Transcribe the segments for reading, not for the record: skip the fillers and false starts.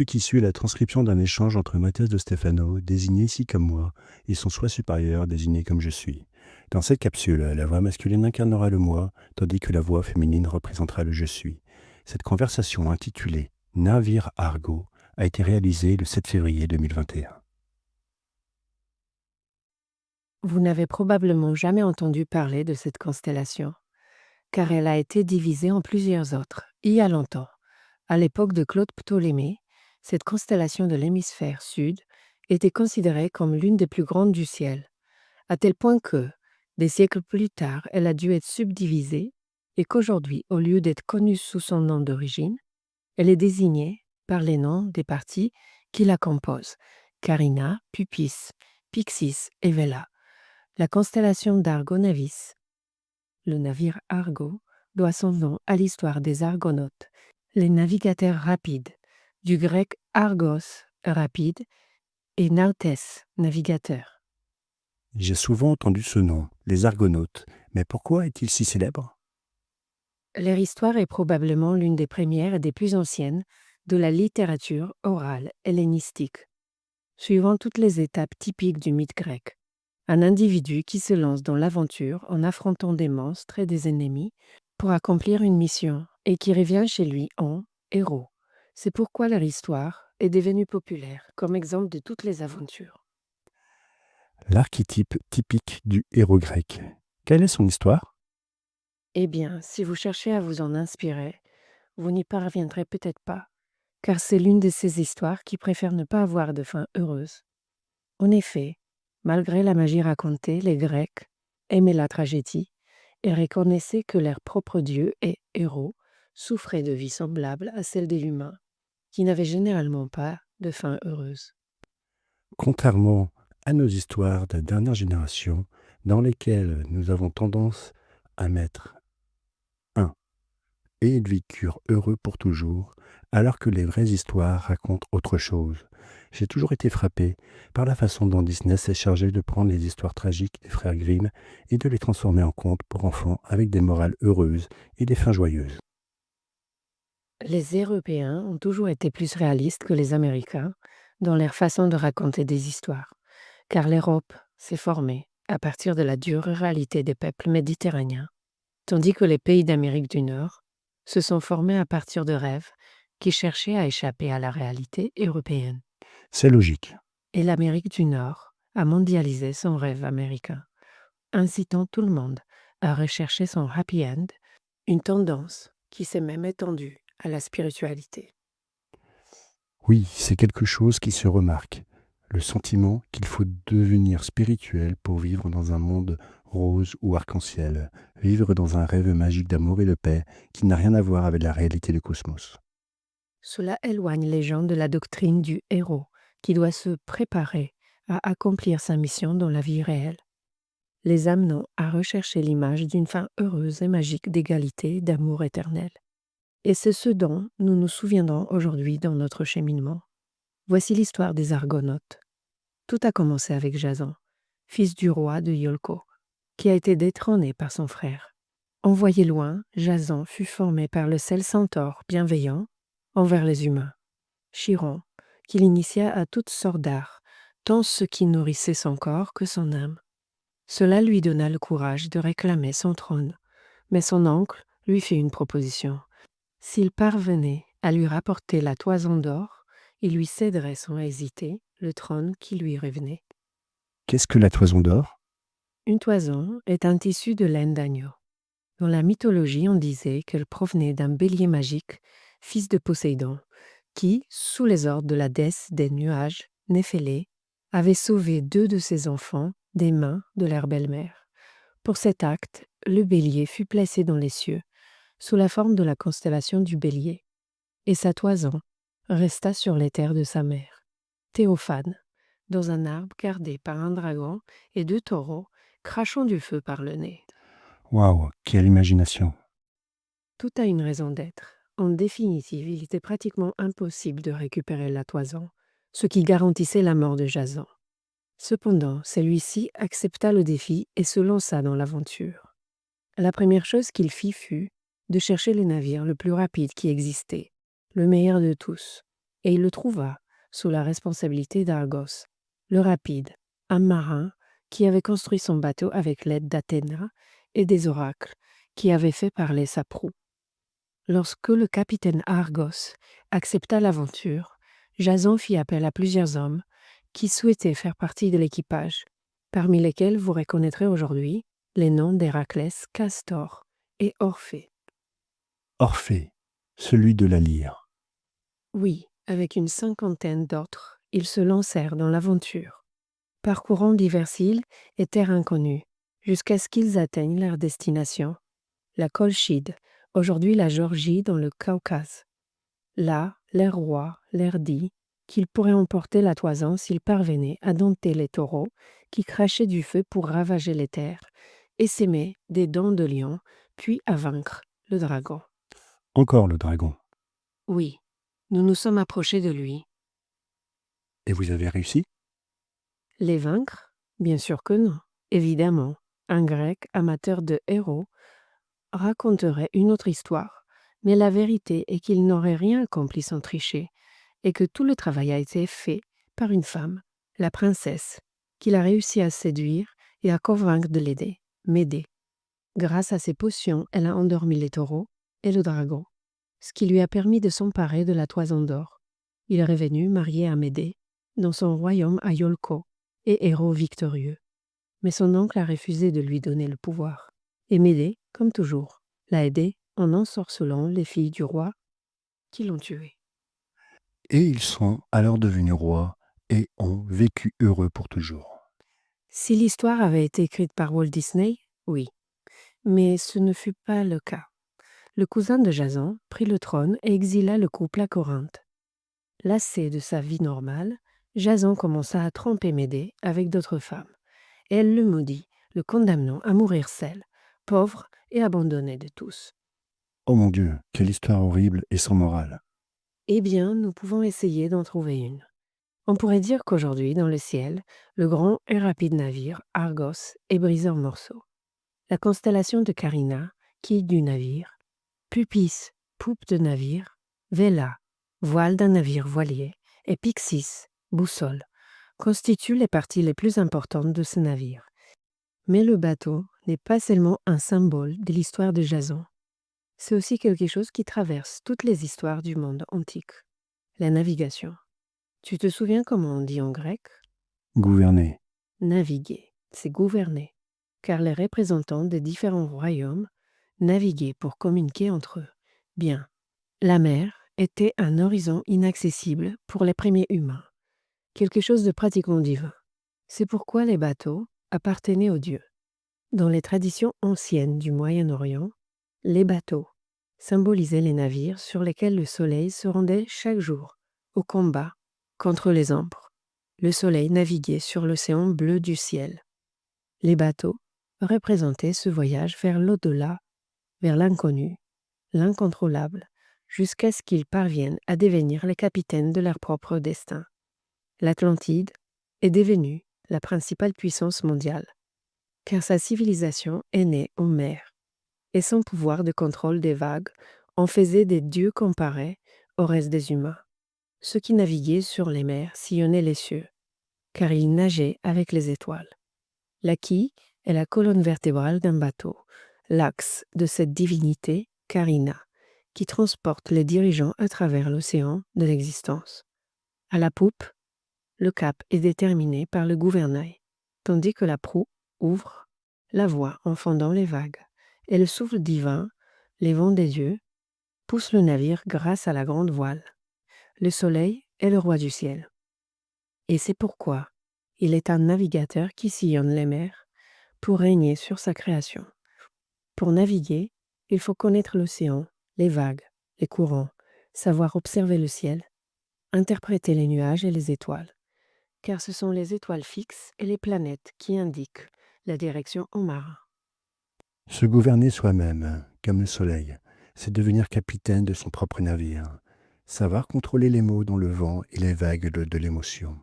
Ce qui suit est la transcription d'un échange entre Mathias de Stefano, désigné ici comme moi, et son soi supérieur, désigné comme je suis. Dans cette capsule, la voix masculine incarnera le moi, tandis que la voix féminine représentera le je suis. Cette conversation intitulée Navire Argo a été réalisée le 7 février 2021. Vous n'avez probablement jamais entendu parler de cette constellation, car elle a été divisée en plusieurs autres, il y a longtemps. À l'époque de Claude Ptolémée, cette constellation de l'hémisphère sud était considérée comme l'une des plus grandes du ciel, à tel point que, des siècles plus tard, elle a dû être subdivisée et qu'aujourd'hui, au lieu d'être connue sous son nom d'origine, elle est désignée par les noms des parties qui la composent, Carina, Puppis, Pyxis et Vela. La constellation d'Argo Navis, le navire Argo, doit son nom à l'histoire des Argonautes, les navigateurs rapides, du grec argos, rapide, et nautes, navigateur. J'ai souvent entendu ce nom, les Argonautes, mais pourquoi est-il si célèbre ? Leur histoire est probablement l'une des premières et des plus anciennes de la littérature orale hellénistique, suivant toutes les étapes typiques du mythe grec. Un individu qui se lance dans l'aventure en affrontant des monstres et des ennemis pour accomplir une mission et qui revient chez lui en héros. C'est pourquoi leur histoire est devenue populaire comme exemple de toutes les aventures. L'archétype typique du héros grec. Quelle est son histoire ? Eh bien, si vous cherchez à vous en inspirer, vous n'y parviendrez peut-être pas, car c'est l'une de ces histoires qui préfèrent ne pas avoir de fin heureuse. En effet, malgré la magie racontée, les Grecs aimaient la tragédie et reconnaissaient que leur propre dieu et héros souffraient de vie semblable à celle des humains, qui n'avaient généralement pas de fin heureuse. Contrairement à nos histoires de dernière génération, dans lesquelles nous avons tendance à mettre un et ils vécurent heureux pour toujours, alors que les vraies histoires racontent autre chose. J'ai toujours été frappé par la façon dont Disney s'est chargé de prendre les histoires tragiques des frères Grimm et de les transformer en contes pour enfants avec des morales heureuses et des fins joyeuses. Les Européens ont toujours été plus réalistes que les Américains dans leur façon de raconter des histoires, car l'Europe s'est formée à partir de la dure réalité des peuples méditerranéens, tandis que les pays d'Amérique du Nord se sont formés à partir de rêves qui cherchaient à échapper à la réalité européenne. C'est logique. Et l'Amérique du Nord a mondialisé son rêve américain, incitant tout le monde à rechercher son happy end, une tendance qui s'est même étendue à la spiritualité. Oui, c'est quelque chose qui se remarque. Le sentiment qu'il faut devenir spirituel pour vivre dans un monde rose ou arc-en-ciel, vivre dans un rêve magique d'amour et de paix qui n'a rien à voir avec la réalité du cosmos. Cela éloigne les gens de la doctrine du héros qui doit se préparer à accomplir sa mission dans la vie réelle, les amenant à rechercher l'image d'une fin heureuse et magique d'égalité, d'amour éternel. Et c'est ce dont nous nous souviendrons aujourd'hui dans notre cheminement. Voici l'histoire des Argonautes. Tout a commencé avec Jason, fils du roi de Iolco, qui a été détrôné par son frère. Envoyé loin, Jason fut formé par le seul centaure bienveillant envers les humains, Chiron, qui l'initia à toutes sortes d'arts, tant ce qui nourrissait son corps que son âme. Cela lui donna le courage de réclamer son trône, mais son oncle lui fit une proposition. S'il parvenait à lui rapporter la toison d'or, il lui céderait sans hésiter le trône qui lui revenait. Qu'est-ce que la toison d'or ? Une toison est un tissu de laine d'agneau. Dans la mythologie, on disait qu'elle provenait d'un bélier magique, fils de Poséidon, qui, sous les ordres de la déesse des nuages, Néphélé, avait sauvé 2 de ses enfants des mains de leur belle-mère. Pour cet acte, le bélier fut placé dans les cieux, sous la forme de la constellation du bélier, et sa toison resta sur les terres de sa mère, Théophane, dans un arbre gardé par un dragon et 2 taureaux crachant du feu par le nez. Waouh, quelle imagination! Tout a une raison d'être. En définitive, il était pratiquement impossible de récupérer la toison, ce qui garantissait la mort de Jason. Cependant, celui-ci accepta le défi et se lança dans l'aventure. La première chose qu'il fit fut de chercher le navire le plus rapide qui existait, le meilleur de tous, et il le trouva sous la responsabilité d'Argos, le rapide, un marin qui avait construit son bateau avec l'aide d'Athéna et des oracles qui avaient fait parler sa proue. Lorsque le capitaine Argos accepta l'aventure, Jason fit appel à plusieurs hommes qui souhaitaient faire partie de l'équipage, parmi lesquels vous reconnaîtrez aujourd'hui les noms d'Héraclès, Castor et Orphée. Orphée, celui de la lyre. Oui, avec une cinquantaine d'autres, ils se lancèrent dans l'aventure, parcourant diverses îles et terres inconnues, jusqu'à ce qu'ils atteignent leur destination, la Colchide, aujourd'hui la Géorgie dans le Caucase. Là, les rois leur dit qu'ils pourraient emporter la toison s'ils parvenaient à dompter les taureaux qui crachaient du feu pour ravager les terres et s'aimer des dents de lion, puis à vaincre le dragon. Encore le dragon. Oui, nous nous sommes approchés de lui. Et vous avez réussi? Les vaincre? Bien sûr que non. Évidemment, un Grec amateur de héros raconterait une autre histoire, mais la vérité est qu'il n'aurait rien accompli sans tricher, et que tout le travail a été fait par une femme, la princesse, qu'il a réussi à séduire et à convaincre de l'aider, Médée. Grâce à ses potions, elle a endormi les taureaux et le dragon, ce qui lui a permis de s'emparer de la toison d'or. Il est revenu marié à Médée, dans son royaume à Iolco, et héros victorieux. Mais son oncle a refusé de lui donner le pouvoir. Et Médée, comme toujours, l'a aidé en ensorcelant les filles du roi qui l'ont tué. Et ils sont alors devenus rois et ont vécu heureux pour toujours. Si l'histoire avait été écrite par Walt Disney, oui. Mais ce ne fut pas le cas. Le cousin de Jason prit le trône et exila le couple à Corinthe. Lassé de sa vie normale, Jason commença à tromper Médée avec d'autres femmes. Et elle le maudit, le condamnant à mourir seul, pauvre et abandonné de tous. Oh mon Dieu, quelle histoire horrible et sans morale. Eh bien, nous pouvons essayer d'en trouver une. On pourrait dire qu'aujourd'hui, dans le ciel, le grand et rapide navire Argos est brisé en morceaux. La constellation de Carina, quille du navire, Pupis, poupe de navire, Vela, voile d'un navire voilier, et Pyxis, boussole, constituent les parties les plus importantes de ce navire. Mais le bateau n'est pas seulement un symbole de l'histoire de Jason. C'est aussi quelque chose qui traverse toutes les histoires du monde antique. La navigation. Tu te souviens comment on dit en grec? Gouverner. Naviguer, c'est gouverner, car les représentants des différents royaumes naviguaient pour communiquer entre eux. Bien, la mer était un horizon inaccessible pour les premiers humains, quelque chose de pratiquement divin. C'est pourquoi les bateaux appartenaient aux dieux. Dans les traditions anciennes du Moyen-Orient, les bateaux symbolisaient les navires sur lesquels le soleil se rendait chaque jour au combat contre les empereurs. Le soleil naviguait sur l'océan bleu du ciel. Les bateaux représentaient ce voyage vers l'au-delà, vers l'inconnu, l'incontrôlable, jusqu'à ce qu'ils parviennent à devenir les capitaines de leur propre destin. L'Atlantide est devenue la principale puissance mondiale, car sa civilisation est née en mer, et son pouvoir de contrôle des vagues en faisait des dieux comparés au reste des humains. Ceux qui naviguaient sur les mers sillonnaient les cieux, car ils nageaient avec les étoiles. La quille est la colonne vertébrale d'un bateau, l'axe de cette divinité, Carina, qui transporte les dirigeants à travers l'océan de l'existence. À la poupe, le cap est déterminé par le gouvernail, tandis que la proue ouvre la voie en fendant les vagues, et le souffle divin, les vents des dieux, pousse le navire grâce à la grande voile. Le soleil est le roi du ciel. Et c'est pourquoi il est un navigateur qui sillonne les mers pour régner sur sa création. Pour naviguer, il faut connaître l'océan, les vagues, les courants, savoir observer le ciel, interpréter les nuages et les étoiles. car ce sont les étoiles fixes et les planètes qui indiquent la direction au marin. Se gouverner soi-même, comme le soleil, c'est devenir capitaine de son propre navire. Savoir contrôler les mots dans le vent et les vagues de l'émotion.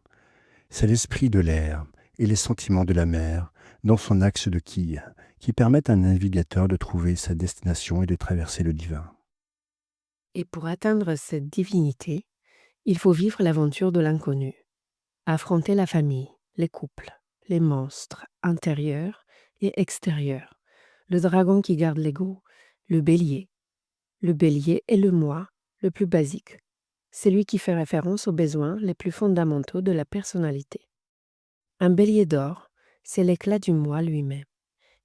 C'est l'esprit de l'air et les sentiments de la mer dans son axe de quille qui permettent à un navigateur de trouver sa destination et de traverser le divin. Et pour atteindre cette divinité, il faut vivre l'aventure de l'inconnu, affronter la famille, les couples, les monstres intérieurs et extérieurs, le dragon qui garde l'ego, le bélier. Le bélier est le moi le plus basique. C'est lui qui fait référence aux besoins les plus fondamentaux de la personnalité. Un bélier d'or, c'est l'éclat du moi lui-même,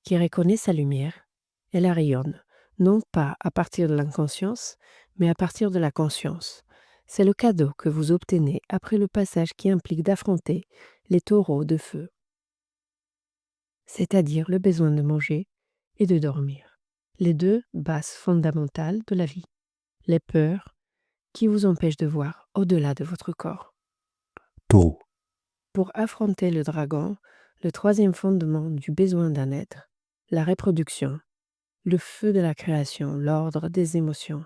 qui reconnaît sa lumière et la rayonne, non pas à partir de l'inconscience, mais à partir de la conscience. C'est le cadeau que vous obtenez après le passage qui implique d'affronter les taureaux de feu, c'est-à-dire le besoin de manger et de dormir, les deux bases fondamentales de la vie, les peurs qui vous empêchent de voir au-delà de votre corps. Taureau. Pour affronter le dragon, le troisième fondement du besoin d'un être, la reproduction, le feu de la création, l'ordre des émotions.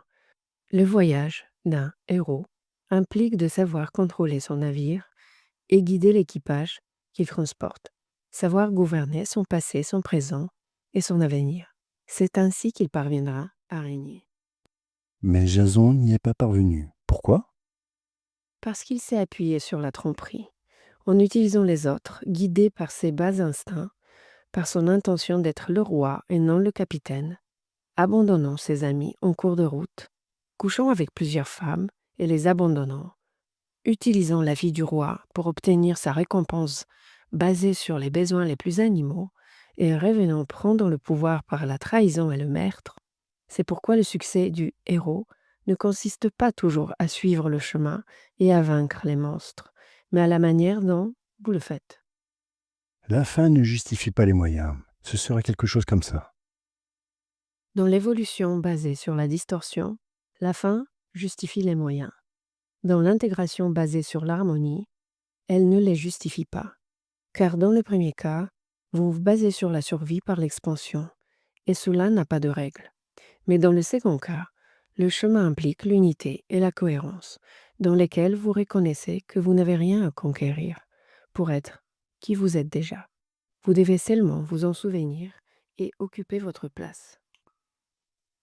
Le voyage d'un héros implique de savoir contrôler son navire et guider l'équipage qu'il transporte, savoir gouverner son passé, son présent et son avenir. C'est ainsi qu'il parviendra à régner. Mais Jason n'y est pas parvenu. Pourquoi? Parce qu'il s'est appuyé sur la tromperie, en utilisant les autres, guidé par ses bas instincts, par son intention d'être le roi et non le capitaine, abandonnant ses amis en cours de route, couchant avec plusieurs femmes et les abandonnant, utilisant la vie du roi pour obtenir sa récompense basée sur les besoins les plus animaux et revenant prendre le pouvoir par la trahison et le meurtre. C'est pourquoi le succès du héros ne consiste pas toujours à suivre le chemin et à vaincre les monstres, mais à la manière dont vous le faites. La fin ne justifie pas les moyens. Ce serait quelque chose comme ça. Dans l'évolution basée sur la distorsion, la fin justifie les moyens. Dans l'intégration basée sur l'harmonie, elle ne les justifie pas. Car dans le premier cas, vous vous basez sur la survie par l'expansion, et cela n'a pas de règle. Mais dans le second cas, le chemin implique l'unité et la cohérence, dans lesquelles vous reconnaissez que vous n'avez rien à conquérir pour être qui vous êtes déjà. Vous devez seulement vous en souvenir et occuper votre place.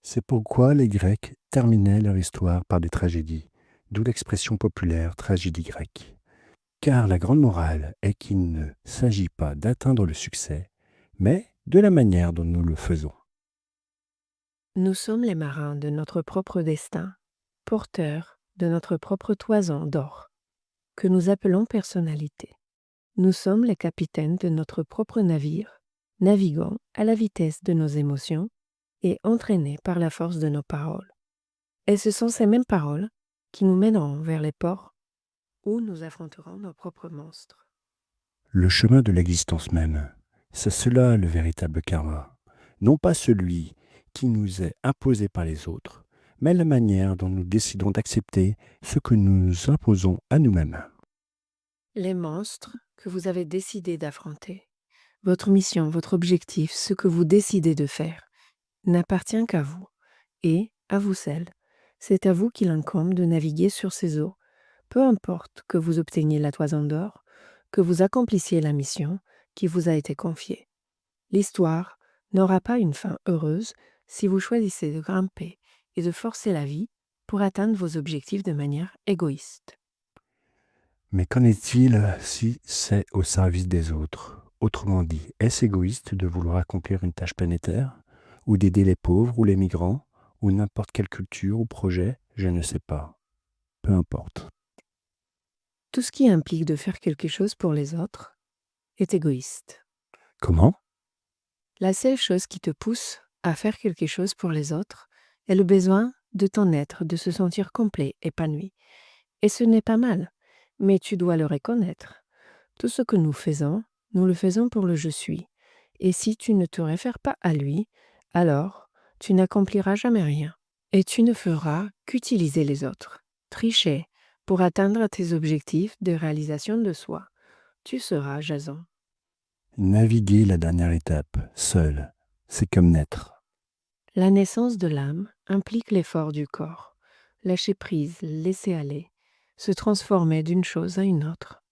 C'est pourquoi les Grecs terminaient leur histoire par des tragédies, d'où l'expression populaire tragédie grecque. Car la grande morale est qu'il ne s'agit pas d'atteindre le succès, mais de la manière dont nous le faisons. Nous sommes les marins de notre propre destin, porteurs de notre propre toison d'or, que nous appelons personnalité. Nous sommes les capitaines de notre propre navire, naviguant à la vitesse de nos émotions et entraînés par la force de nos paroles. Et ce sont ces mêmes paroles qui nous mèneront vers les ports où nous affronterons nos propres monstres. Le chemin de l'existence même, c'est cela le véritable karma. Non pas celui qui nous est imposé par les autres, mais la manière dont nous décidons d'accepter ce que nous nous imposons à nous-mêmes. Les monstres que vous avez décidé d'affronter, votre mission, votre objectif, ce que vous décidez de faire, n'appartient qu'à vous et à vous seul. C'est à vous qu'il incombe de naviguer sur ces eaux, peu importe que vous obteniez la toison d'or, que vous accomplissiez la mission qui vous a été confiée. L'histoire n'aura pas une fin heureuse si vous choisissez de grimper et de forcer la vie pour atteindre vos objectifs de manière égoïste. Mais qu'en est-il si c'est au service des autres? Autrement dit, est-ce égoïste de vouloir accomplir une tâche planétaire, ou d'aider les pauvres ou les migrants, ou n'importe quelle culture ou projet? Je ne sais pas. Peu importe. Tout ce qui implique de faire quelque chose pour les autres est égoïste. Comment? La seule chose qui te pousse à faire quelque chose pour les autres est le besoin de ton être, de se sentir complet, épanoui. Et ce n'est pas mal, mais tu dois le reconnaître. Tout ce que nous le faisons pour le je suis. Et si tu ne te réfères pas à lui, alors tu n'accompliras jamais rien. Et tu ne feras qu'utiliser les autres, tricher pour atteindre tes objectifs de réalisation de soi. tu seras Jason. Naviguer la dernière étape, seul, c'est comme naître. La naissance de l'âme implique l'effort du corps, lâcher prise, laisser aller, se transformer d'une chose à une autre.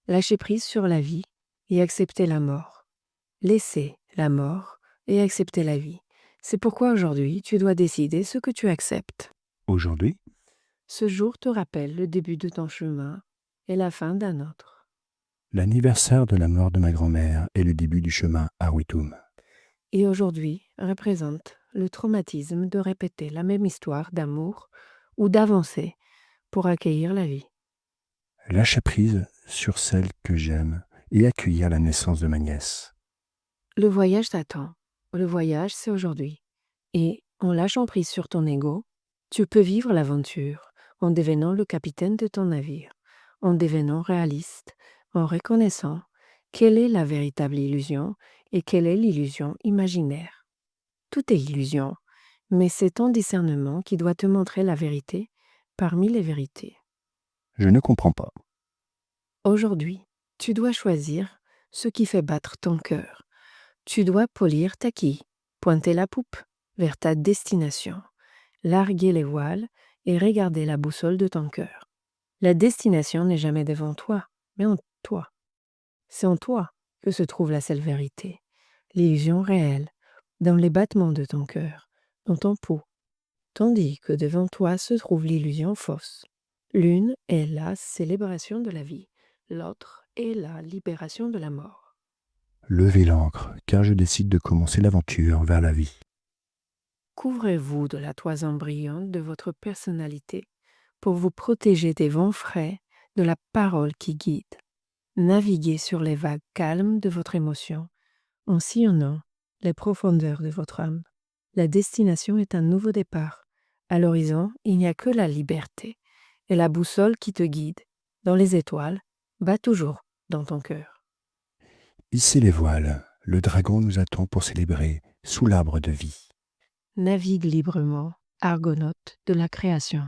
Lâcher prise sur la vie et accepter la mort. Laisser la mort et accepter la vie. C'est pourquoi aujourd'hui, tu dois décider ce que tu acceptes. Aujourd'hui, Ce jour te rappelle le début de ton chemin et la fin d'un autre. l'anniversaire de la mort de ma grand-mère est le début du chemin à Witoum. Et aujourd'hui représente le traumatisme de répéter la même histoire d'amour ou d'avancer pour accueillir la vie. Lâcher prise sur celle que j'aime et accueillir la naissance de ma nièce. Le voyage t'attend. Le voyage, c'est aujourd'hui. Et en lâchant prise sur ton ego, tu peux vivre l'aventure en devenant le capitaine de ton navire, en devenant réaliste, en reconnaissant quelle est la véritable illusion et quelle est l'illusion imaginaire. Tout est illusion, mais c'est ton discernement qui doit te montrer la vérité parmi les vérités. Je ne comprends pas. Aujourd'hui, tu dois choisir ce qui fait battre ton cœur. Tu dois polir ta quille, pointer la poupe vers ta destination, larguer les voiles et regarder la boussole de ton cœur. La destination n'est jamais devant toi, mais en toi. C'est en toi que se trouve la seule vérité, l'illusion réelle, dans les battements de ton cœur, dans ton pouls, tandis que devant toi se trouve l'illusion fausse. L'une est la célébration de la vie, l'autre est la libération de la mort. Levez l'ancre, car je décide de commencer l'aventure vers la vie. Couvrez-vous de la toison brillante de votre personnalité pour vous protéger des vents frais de la parole qui guide. Naviguez sur les vagues calmes de votre émotion en sillonnant les profondeurs de votre âme. La destination est un nouveau départ. À l'horizon, il n'y a que la liberté et la boussole qui te guide. Dans les étoiles, bat toujours dans ton cœur. Hissez les voiles, le dragon nous attend pour célébrer sous l'arbre de vie. Navigue librement, argonaute de la création.